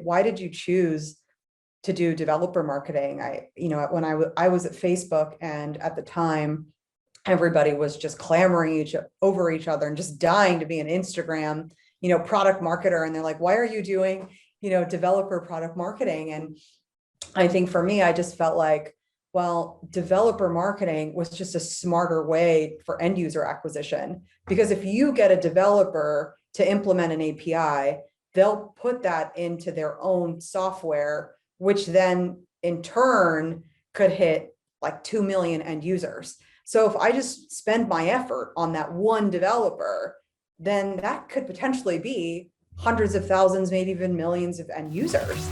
why did you choose to do developer marketing? When I was at Facebook, and at the time, everybody was just clamoring over each other and just dying to be an Instagram, product marketer. And they're like, why are you doing, developer product marketing? And I think for me, I just felt like, well, developer marketing was just a smarter way for end user acquisition. Because if you get a developer to implement an API, they'll put that into their own software, which then in turn could hit like 2 million end users. So if I just spend my effort on that one developer, then that could potentially be hundreds of thousands, maybe even millions of end users.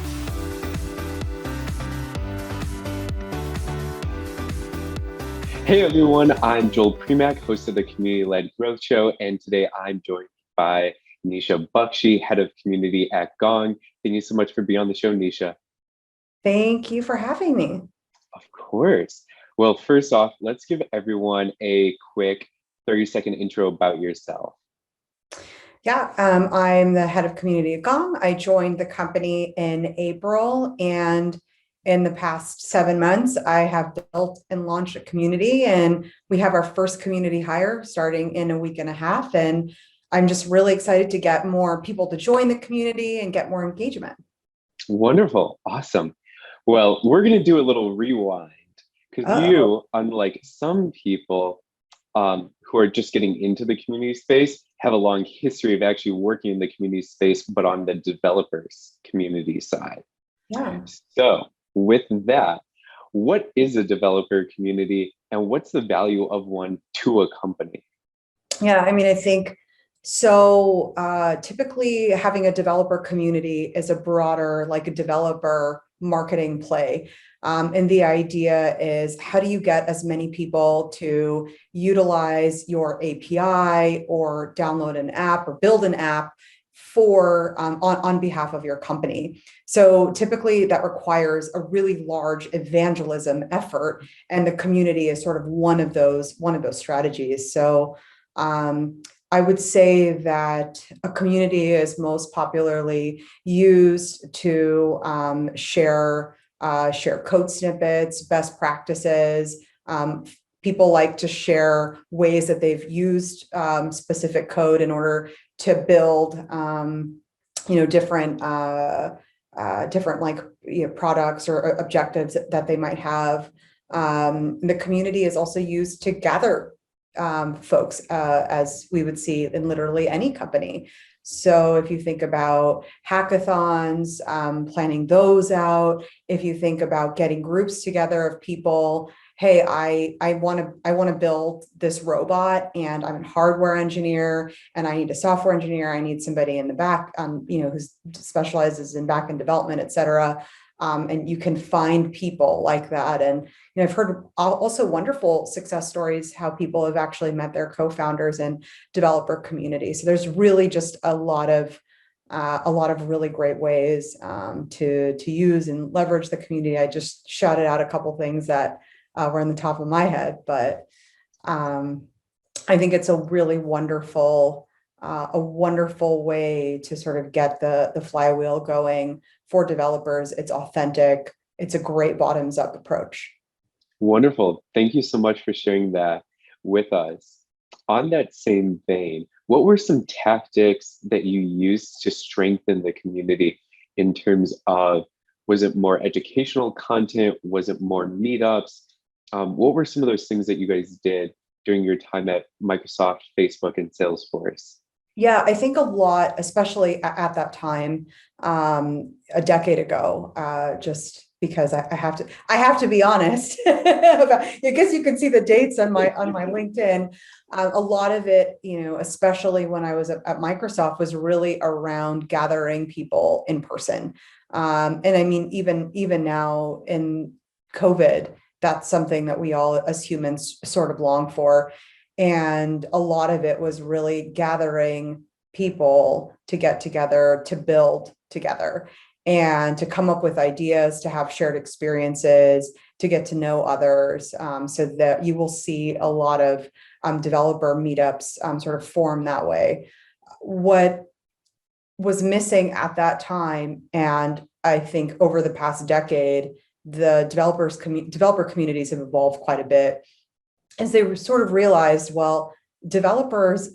Hey everyone, I'm Joel Primack, host of the Community-Led Growth Show, and today I'm joined by Nisha Baxi, head of community at Gong. Thank you so much for being on the show, Nisha. Thank you for having me. Of course. Well, first off, let's give everyone a quick 30-second intro about yourself. Yeah, I'm the head of community at Gong. I joined the company in April, and in the past 7 months, I have built and launched a community, and we have our first community hire starting in a week and a half. And I'm just really excited to get more people to join the community and get more engagement. Wonderful. Awesome. Well, we're going to do a little rewind because you, unlike some people who are just getting into the community space, have a long history of actually working in the community space, but on the developers community side. Yeah. So with that, what is a developer community and what's the value of one to a company? Yeah, I mean, I think so. Typically, having a developer community is a broader, like a developer marketing play. And the idea is, how do you get as many people to utilize your API or download an app or build an app for on behalf of your company? So typically that requires a really large evangelism effort, and the community is sort of one of those strategies. So I would say that a community is most popularly used to share code snippets, best practices. People like to share ways that they've used specific code in order to build, different products or objectives that they might have. The community is also used to gather folks, as we would see in literally any company. So if you think about hackathons, planning those out, if you think about getting groups together of people, hey, I want to build this robot, and I'm a hardware engineer, and I need a software engineer. I need somebody in the back, who specializes in back-end development, et cetera. And you can find people like that. And I've heard also wonderful success stories, how people have actually met their co-founders in developer community. So there's really just a lot of really great ways to use and leverage the community. I just shouted out a couple things that were on the top of my head, but I think it's a really wonderful way to sort of get the flywheel going for developers. It's authentic. It's a great bottoms up approach. Wonderful. Thank you so much for sharing that with us. On that same vein, what were some tactics that you used to strengthen the community in terms of, was it more educational content? Was it more meetups? What were some of those things that you guys did during your time at Microsoft, Facebook, and Salesforce? Yeah, I think a lot, especially at that time, a decade ago, just because I have to be honest, I guess you can see the dates on my LinkedIn. A lot of it, especially when I was at Microsoft, was really around gathering people in person. And I mean, even now in COVID, that's something that we all as humans sort of long for. And a lot of it was really gathering people to get together, to build together, and to come up with ideas, to have shared experiences, to get to know others, so that you will see a lot of developer meetups sort of form that way. What was missing at that time, and I think over the past decade, the developer communities have evolved quite a bit, as they sort of realized, well, there's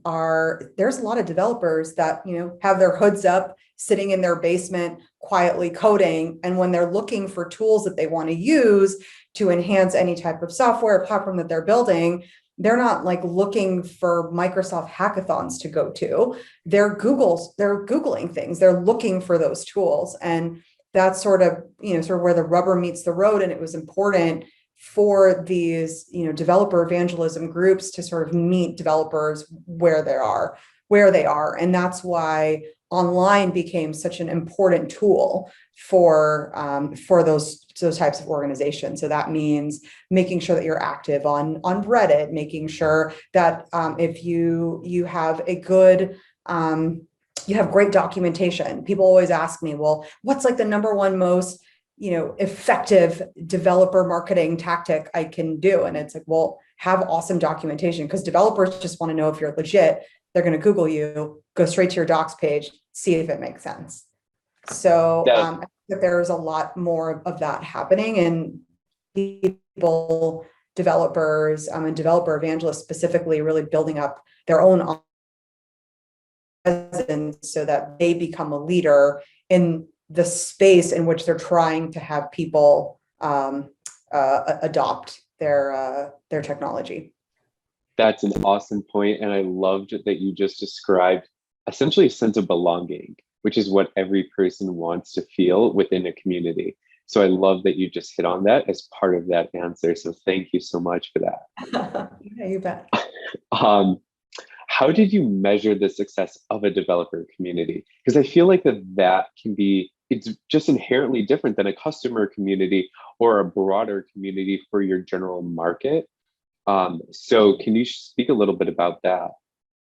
a lot of developers that, have their hoods up, sitting in their basement, quietly coding. And when they're looking for tools that they want to use to enhance any type of software platform that they're building, they're not like looking for Microsoft hackathons to go to. They're Googling things. They're looking for those tools. And that's sort of where the rubber meets the road. And it was important for these, developer evangelism groups to sort of meet developers where they are. And that's why online became such an important tool for those types of organizations. So that means making sure that you're active on Reddit, making sure that if you have a good you have great documentation. People always ask me, well, what's like the number one most effective developer marketing tactic I can do? And it's like, well, have awesome documentation, because developers just want to know if you're legit. They're going to Google you, go straight to your docs page, see if it makes sense. So I think that there's a lot more of that happening, and developers and developer evangelists specifically really building up their own presence so that they become a leader in the space in which they're trying to have people adopt their technology. That's an awesome point, and I loved that you just described essentially a sense of belonging, which is what every person wants to feel within a community. So I love that you just hit on that as part of that answer. So thank you so much for that. Yeah, you bet. How did you measure the success of a developer community? Because I feel like that can be, it's just inherently different than a customer community or a broader community for your general market. So can you speak a little bit about that?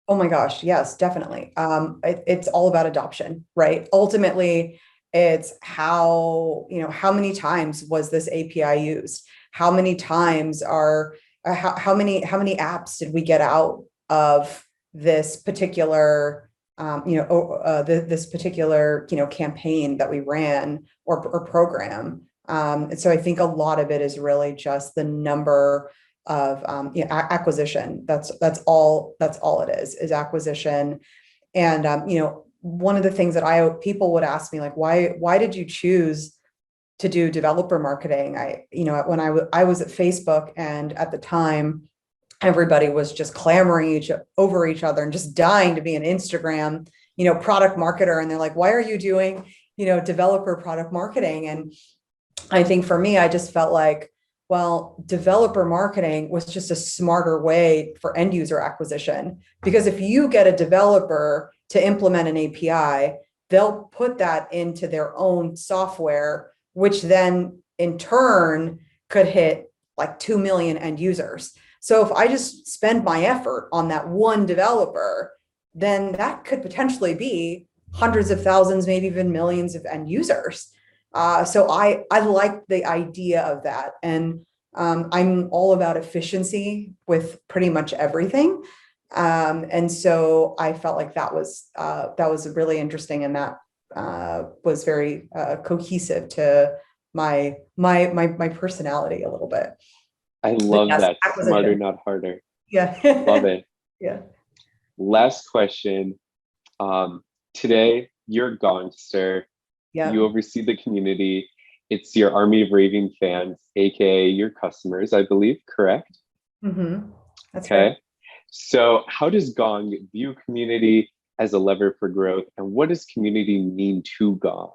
Oh my gosh, yes, definitely. It's all about adoption, right? Ultimately, it's how many times was this API used? How many times how many apps did we get out of this particular this particular campaign that we ran or program? And so I think a lot of it is really just the number of acquisition. That's all it is acquisition. And one of the things that people would ask me, like, why did you choose to do developer marketing? When I was at Facebook, and at the time everybody was just clamoring over each other and just dying to be an Instagram product marketer, and they're like, why are you doing developer product marketing? And I think for me, I just felt like, well, developer marketing was just a smarter way for end user acquisition, because if you get a developer to implement an API, they'll put that into their own software, which then in turn could hit like 2 million end users. So if I just spend my effort on that one developer, then that could potentially be hundreds of thousands, maybe even millions of end users. So I like the idea of that. And I'm all about efficiency with pretty much everything. And so I felt like that was really interesting. And that was very cohesive to my personality a little bit. I love yes, that. acquisition. Smarter, not harder. Yeah. Love it. Yeah. Last question. Today, you're a Gongster. Yeah. You oversee the community. It's your army of raving fans, aka your customers, I believe, correct? Mm-hmm. That's okay. Right. So how does Gong view community as a lever for growth, and what does community mean to Gong?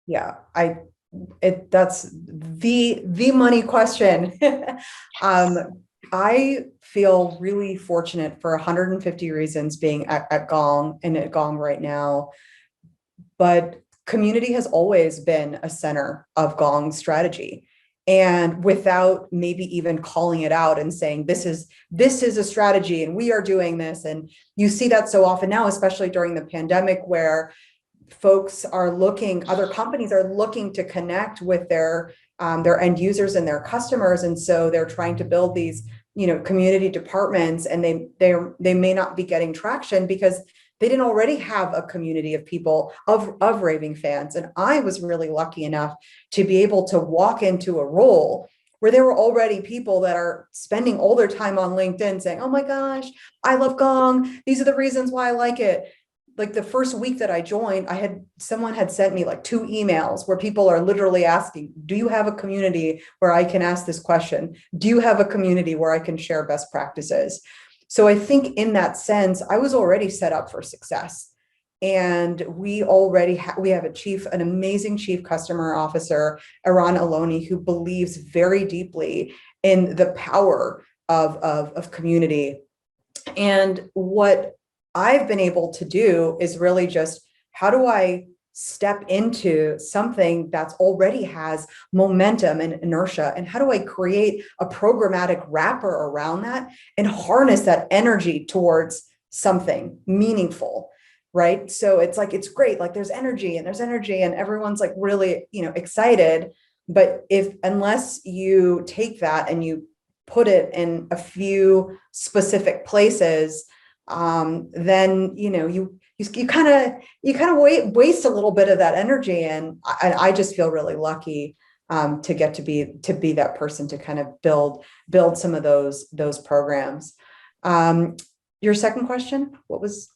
Yeah, that's the money question. I feel really fortunate for 150 reasons being at Gong and at Gong right now, but community has always been a center of Gong's strategy. And without maybe even calling it out and saying, this is a strategy and we are doing this. And you see that so often now, especially during the pandemic, where other companies are looking to connect with their end users and their customers. And so they're trying to build these, community departments, and they may not be getting traction because They didn't already have a community of people, of raving fans. And I was really lucky enough to be able to walk into a role where there were already people that are spending all their time on LinkedIn saying, oh my gosh, I love Gong. These are the reasons why I like it. Like the first week that I joined, someone had sent me like 2 emails where people are literally asking, do you have a community where I can ask this question? Do you have a community where I can share best practices? So I think in that sense, I was already set up for success. And we already we have an amazing chief customer officer, Aran Aloni, who believes very deeply in the power of community. And what I've been able to do is really just, how do I step into something that's already has momentum and inertia? And how do I create a programmatic wrapper around that and harness that energy towards something meaningful? Right. So it's like, it's great. Like there's energy and everyone's like really, excited. But unless you take that and you put it in a few specific places, then you kind of waste a little bit of that energy. And I just feel really lucky to get to be that person to kind of build some of those programs. Your second question, what was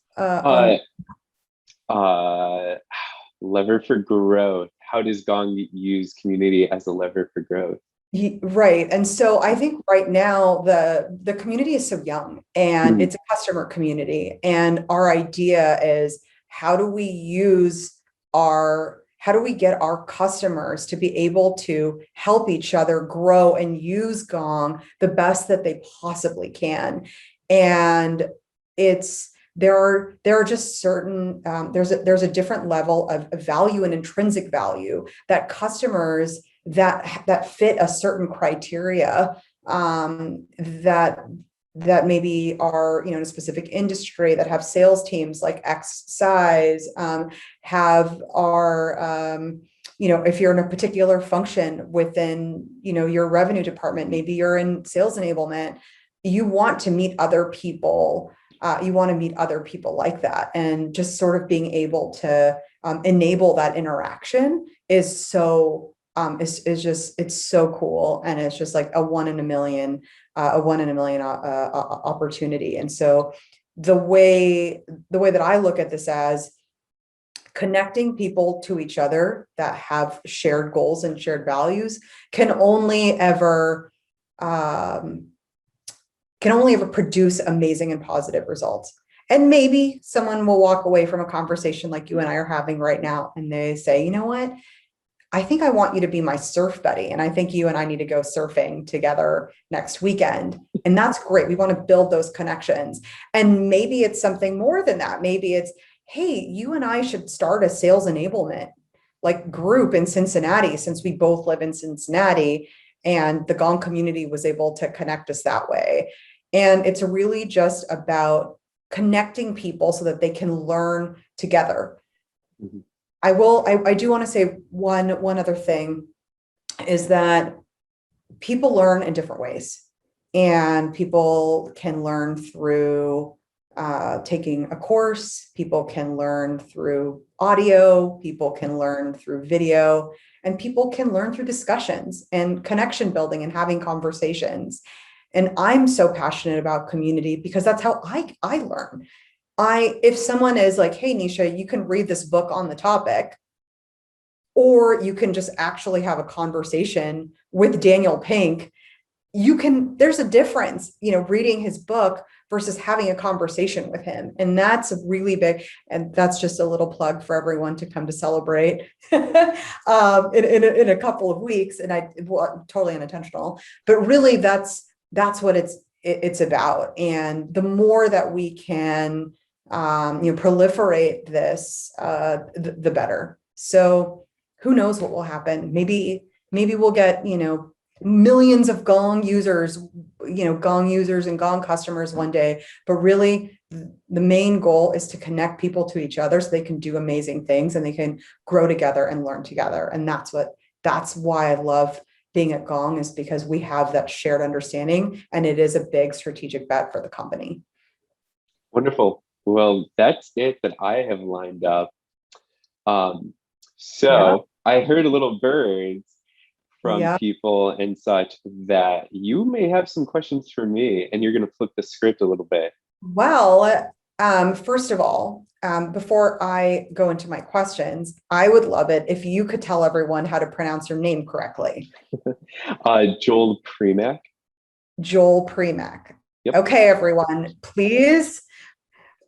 lever for growth? How does Gong use community as a lever for growth? Right. And so I think right now the community is so young and it's a customer community. And our idea is, how do we get our customers to be able to help each other grow and use Gong the best that they possibly can? And there are just certain, there's a different level of value and intrinsic value that customers that fit a certain criteria, that maybe are, in a specific industry, that have sales teams like X size, if you're in a particular function within, your revenue department, maybe you're in sales enablement, you want to meet other people. You want to meet other people like that, and just sort of being able to enable that interaction is so it's so cool, and it's just like a one in a million opportunity. And so the way that I look at this as connecting people to each other that have shared goals and shared values can only ever produce amazing and positive results. And maybe someone will walk away from a conversation like you and I are having right now, and they say, you know what? I think I want you to be my surf buddy. And I think you and I need to go surfing together next weekend. And that's great. We want to build those connections. And maybe it's something more than that. Maybe it's, hey, you and I should start a sales enablement like group in Cincinnati, since we both live in Cincinnati, and the Gong community was able to connect us that way. And it's really just about connecting people so that they can learn together. Mm-hmm. I do want to say one other thing is that people learn in different ways, and people can learn through taking a course. People can learn through audio. People can learn through video, and people can learn through discussions and connection building and having conversations. And I'm so passionate about community because that's how I learn. If someone is like, hey, Nisha, you can read this book on the topic, or you can just actually have a conversation with Daniel Pink, there's a difference, reading his book versus having a conversation with him. And that's really big. And that's just a little plug for everyone to come to Celebrate in a couple of weeks. And totally unintentional, but really that's what it's about. And the more that we can proliferate this, the better. So who knows what will happen? Maybe we'll get, millions of Gong users and Gong customers one day. But really, the main goal is to connect people to each other so they can do amazing things and they can grow together and learn together. And that's why I love being at Gong, is because we have that shared understanding, and it is a big strategic bet for the company. Wonderful. Well, that's it that I have lined up. Um, Yeah. so I heard a little birds from Yeah. people and such that you may have some questions for me, and you're going to flip the script a little bit. Well, first of all, before I go into my questions, I would love it if you could tell everyone how to pronounce your name correctly. Joel Primack. Joel Primack. Yep. Okay, everyone, please,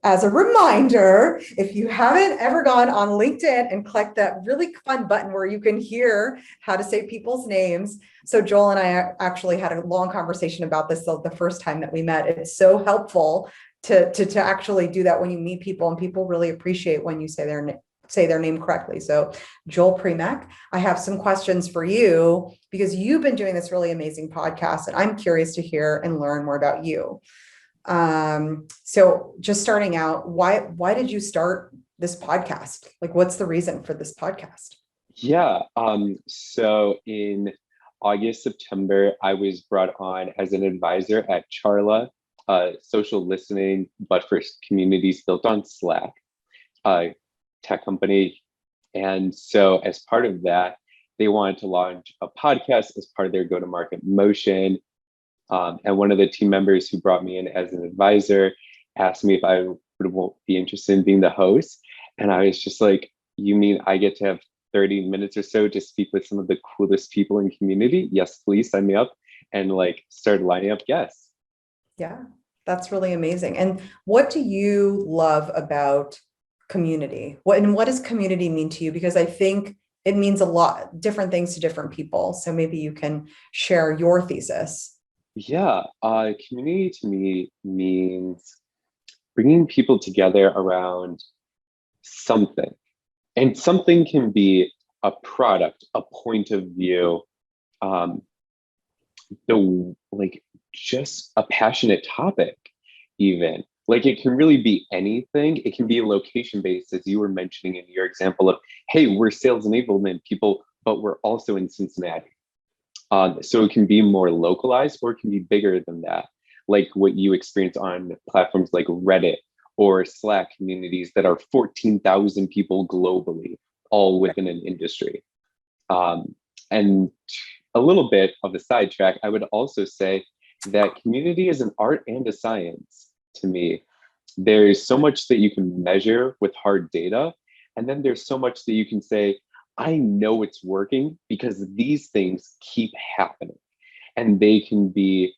as a reminder, if you haven't ever gone on LinkedIn and clicked that really fun button where you can hear how to say people's names. So Joel and I actually had a long conversation about this the first time that we met. It's so helpful to actually do that when you meet people, and people really appreciate when you say their name correctly. So Joel Primack, I have some questions for you because you've been doing this really amazing podcast, and I'm curious to hear and learn more about you. So just starting out, why did you start this podcast? Like, what's the reason for this podcast? Yeah. So in August, September, I was brought on as an advisor at Charla, social listening, but for communities built on Slack, tech company. And so as part of that, they wanted to launch a podcast as part of their go-to-market motion. And one of the team members who brought me in as an advisor asked me if I would be interested in being the host. And I was just like, you mean I get to have 30 minutes or so to speak with some of the coolest people in community? Yes, please sign me up. And like started lining up guests. Yeah, that's really amazing. And what do you love about community? What does community mean to you? Because I think it means a lot, different things to different people. So maybe you can share your thesis. Yeah, community to me means bringing people together around something. And something can be a product, a point of view, um, the like just a passionate topic, even. Like it can really be anything. It can be location based, as you were mentioning in your example of, hey, we're sales enablement people, but we're also in Cincinnati. So it can be more localized or it can be bigger than that, like what you experience on platforms like Reddit or Slack communities that are 14,000 people globally, all within an industry. And a little bit of a sidetrack, I would also say that community is an art and a science to me. There's so much that you can measure with hard data, and then there's so much that you can say, I know it's working because these things keep happening. And they can be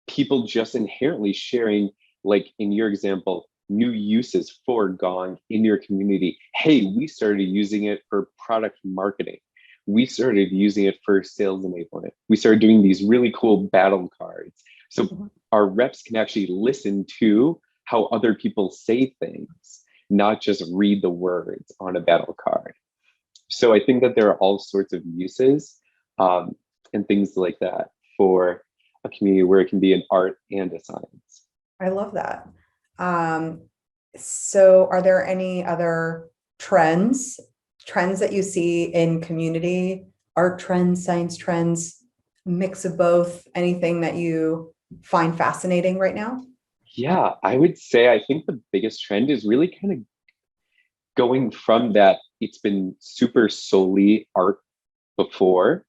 people just inherently sharing, like in your example, new uses for Gong in your community. Hey, we started using it for product marketing. We started using it for sales enablement. We started doing these really cool battle cards. So our reps can actually listen to how other people say things, not just read the words on a battle card. So I think that there are all sorts of uses and things like that for a community where it can be an art and a science. I love that. So are there any other trends that you see in community, art trends, science trends, mix of both, anything that you find fascinating right now? Yeah, I would say I think the biggest trend is really kind of going from that it's been super solely art before.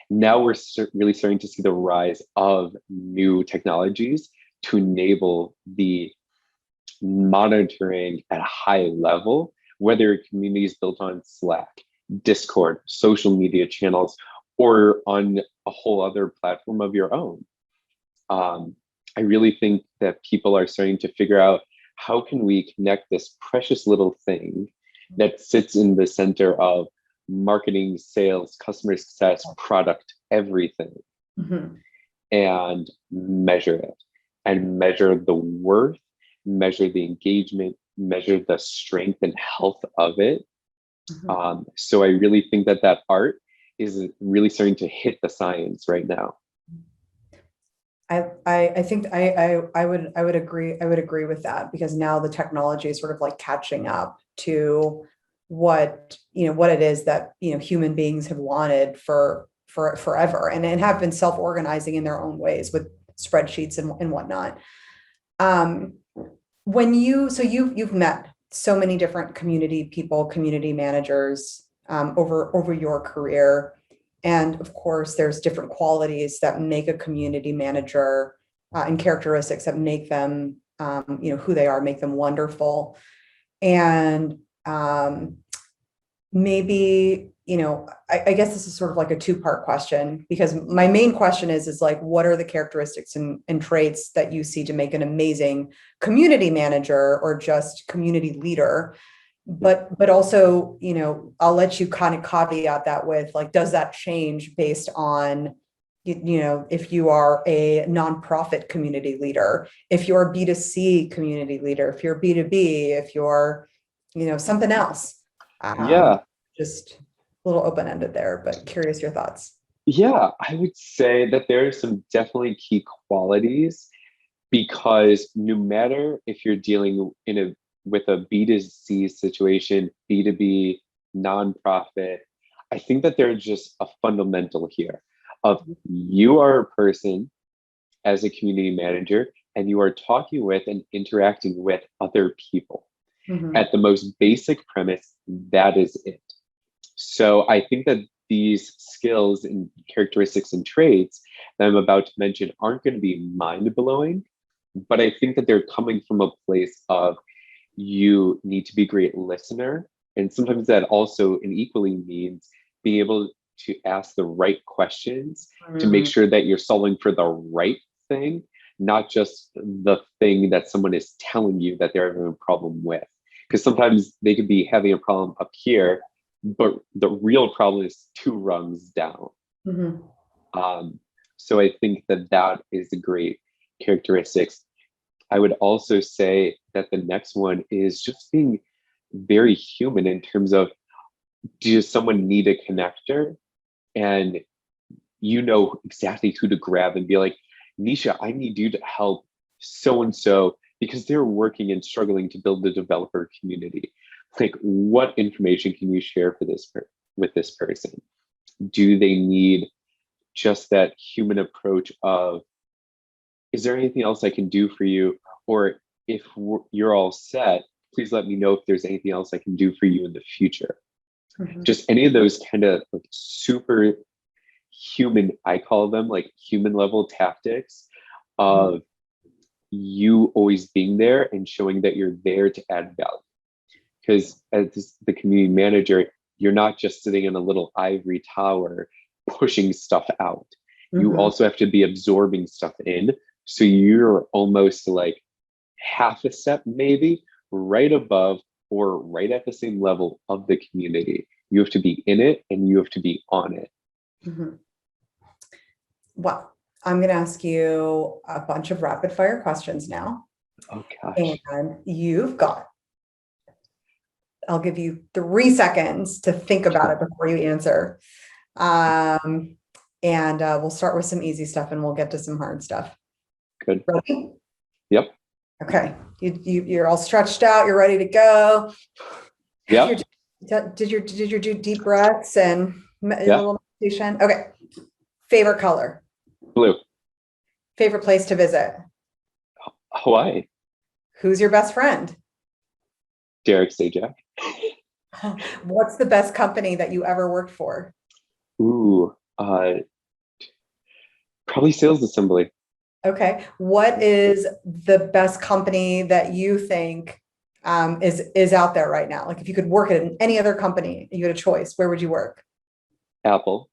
Now we're really starting to see the rise of new technologies to enable the monitoring at a high level, whether a community is built on Slack, Discord, social media channels, or on a whole other platform of your own. I really think that people are starting to figure out how can we connect this precious little thing that sits in the center of marketing, sales, customer success, product, everything, and measure it and measure the worth, measure the engagement, measure the strength and health of it. So I really think that that art is really starting to hit the science right now. I think I would agree with that, because now the technology is sort of like catching up to what it is that human beings have wanted for forever, and have been self-organizing in their own ways with spreadsheets and whatnot. You've met so many different community people, community managers, over your career. And of course, there's different qualities that make a community manager, and characteristics that make them, who they are, make them wonderful. And maybe, I guess this is sort of like a two-part question, because my main question is like, what are the characteristics and traits that you see to make an amazing community manager or just community leader? But also, I'll let you kind of caveat that with like, does that change based on, if you are a nonprofit community leader, if you're a B2C community leader, if you're B2B, if you're, something else? Yeah. Just a little open-ended there, but curious your thoughts. Yeah, I would say that there are some definitely key qualities, because no matter if you're dealing with a B2C situation, B2B, nonprofit, I think that there's just a fundamental here of you are a person as a community manager, and you are talking with and interacting with other people. Mhm. At the most basic premise, that is it. So I think that these skills and characteristics and traits that I'm about to mention aren't going to be mind-blowing, but I think that they're coming from a place of you need to be a great listener. And sometimes that also and equally means being able to ask the right questions to make sure that you're solving for the right thing, not just the thing that someone is telling you that they're having a problem with. Because sometimes they could be having a problem up here, but the real problem is two rungs down. Mhm. So I think that that is a great characteristics. I would also say that the next one is just being very human in terms of, does someone need a connector? And you know exactly who to grab and be like, Nisha, I need you to help so and so because they're working and struggling to build the developer community. Like, what information can you share for with this person? Do they need just that human approach of, is there anything else I can do for you? Or if you're all set, please let me know if there's anything else I can do for you in the future. Mhm. Just any of those kind of like super human, I call them like human level tactics of you always being there and showing that you're there to add value. Because as the community manager, you're not just sitting in a little ivory tower pushing stuff out. You Mhm. also have to be absorbing stuff in. So you're almost like half a step, maybe right above or right at the same level of the community. You have to be in it and you have to be on it. Mhm. Well, I'm going to ask you a bunch of rapid fire questions now. Oh gosh. And I'll give you 3 seconds to think about it before you answer. And we'll start with some easy stuff and we'll get to some hard stuff. Good. Ready? Yep. Okay. You're all stretched out. You're ready to go. Yep. Did your deep breaths and a Yeah. little meditation? Okay. Favorite color? Blue. Favorite place to visit? Hawaii. Who's your best friend? Derek Sajak. What's the best company that you ever worked for? Ooh, probably Sales Assembly. Okay. What is the best company that you think is out there right now? Like if you could work at any other company, you had a choice, where would you work? Apple.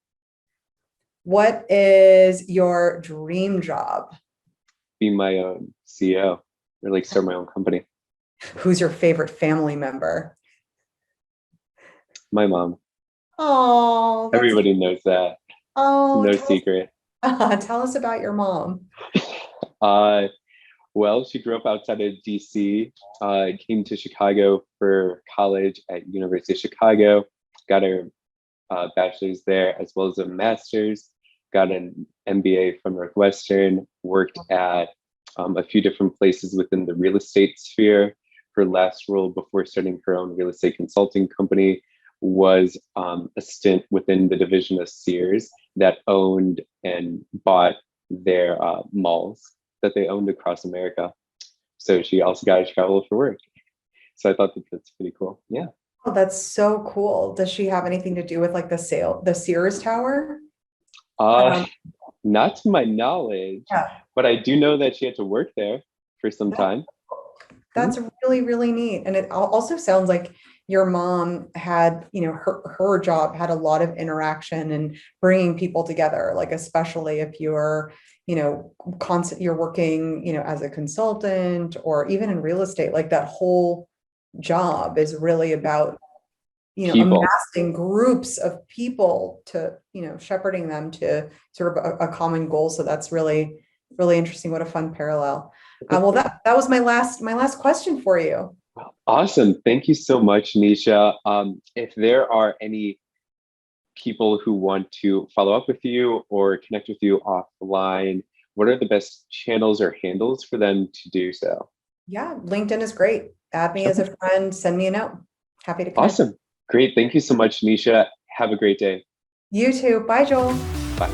What is your dream job? Be my own CEO, or like start my own company. Who's your favorite family member? My mom. Oh, Everybody knows that. oh, No secret. tell us about your mom. Uh, well, she grew up outside of DC, came to Chicago for college at University of Chicago, got her bachelor's there as well as a master's, got an MBA from Northwestern, worked at a few different places within the real estate sphere. Her last role before starting her own real estate consulting company was a stint within the division of Sears that owned and bought their malls that they owned across America. So she also got to travel for work. So I thought that that's pretty cool. Yeah. Oh, that's so cool. Does she have anything to do with like the Sears Tower? Uh, Um, Not to my knowledge, yeah, but I do know that she had to work there for some that- time. that's Mhm. really, really neat. And it also sounds like your mom had, her job had a lot of interaction and bringing people together, like especially if you're, you're working, as a consultant or even in real estate, like that whole job is really about People. amassing groups of people to, shepherding them to sort of a common goal. So that's really, really interesting. What a fun parallel. Well, that was my last question for you. Awesome. Thank you so much, Nisha. If there are any people who want to follow up with you or connect with you offline, what are the best channels or handles for them to do so? Yeah, LinkedIn is great. Add me as Okay. a friend, send me a note. Happy to connect. Awesome. Great. Thank you so much, Nisha. Have a great day. You too. Bye, Joel. Bye.